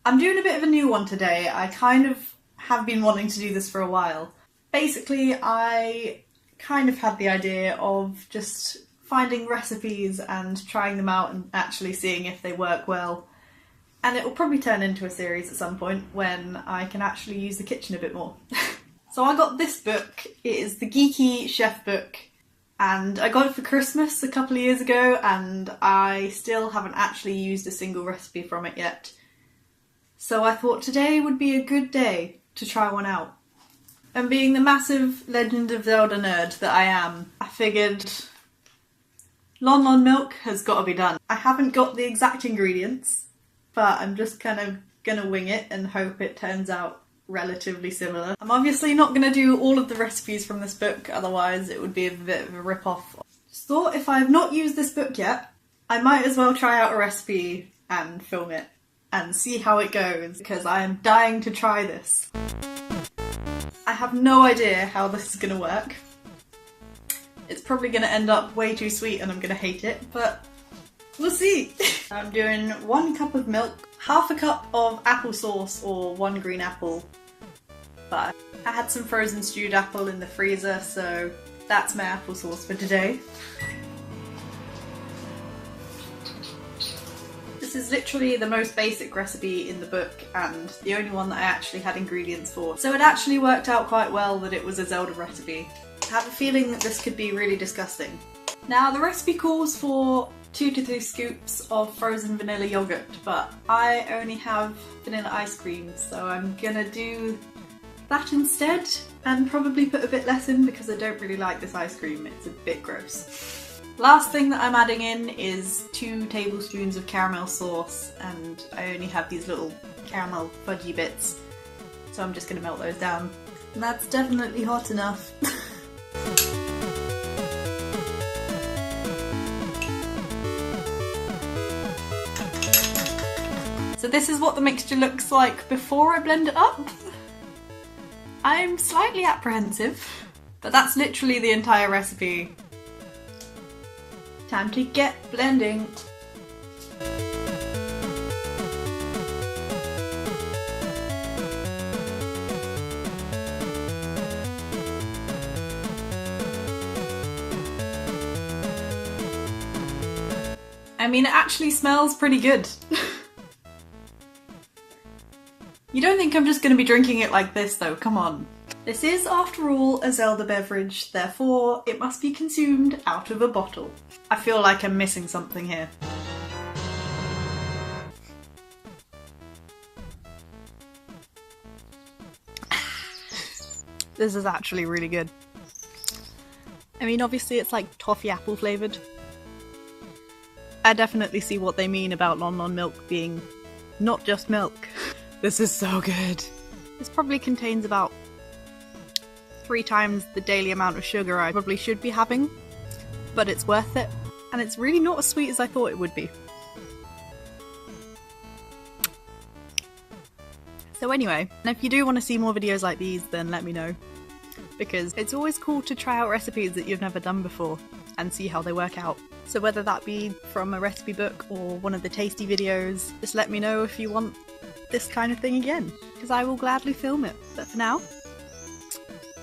I'm doing a bit of a new one today. I kind of have been wanting to do this for a while. Basically, I kind of had the idea of just finding recipes and trying them out and actually seeing if they work well. And it will probably turn into a series at some point when I can actually use the kitchen a bit more. So I got this book. It is the Geeky Chef book. And I got it for Christmas a couple of years ago and I still haven't actually used a single recipe from it yet. So I thought today would be a good day to try one out. And being the massive Legend of Zelda nerd that I am, I figured Lon Lon Milk has got to be done. I haven't got the exact ingredients, but I'm just kind of gonna wing it and hope it turns out relatively similar. I'm obviously not going to do all of the recipes from this book, otherwise it would be a bit of a rip-off. Just thought if I have not used this book yet, I might as well try out a recipe and film it and see how it goes, because I am dying to try this. I have no idea how this is going to work. It's probably going to end up way too sweet and I'm going to hate it, but we'll see. I'm doing 1 cup of milk, half a cup of applesauce or 1 green apple. But I had some frozen stewed apple in the freezer, so that's my applesauce for today. This is literally the most basic recipe in the book and the only one that I actually had ingredients for. So it actually worked out quite well that it was a Zelda recipe. I have a feeling that this could be really disgusting. Now the recipe calls for 2 to 3 scoops of frozen vanilla yogurt, but I only have vanilla ice cream, so I'm gonna do that instead and probably put a bit less in because I don't really like this ice cream, it's a bit gross. Last thing that I'm adding in is 2 tablespoons of caramel sauce, and I only have these little caramel fudgy bits, so I'm just gonna melt those down. And that's definitely hot enough. So this is what the mixture looks like before I blend it up. I'm slightly apprehensive, but that's literally the entire recipe. Time to get blending. I mean, it actually smells pretty good. You don't think I'm just going to be drinking it like this though, come on. This is, after all, a Zelda beverage, therefore it must be consumed out of a bottle. I feel like I'm missing something here. This is actually really good. I mean, obviously it's like toffee apple flavoured. I definitely see what they mean about Lon Lon Milk being not just milk. This is so good. This probably contains about 3 times the daily amount of sugar I probably should be having, but it's worth it, and it's really not as sweet as I thought it would be. So anyway, and if you do want to see more videos like these, then let me know, because it's always cool to try out recipes that you've never done before and see how they work out. So whether that be from a recipe book or one of the tasty videos, just let me know if you want this kind of thing again, because I will gladly film it. But for now,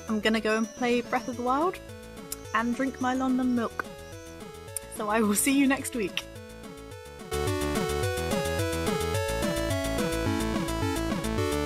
I'm gonna go and play Breath of the Wild and drink my Lon Lon Milk. So I will see you next week.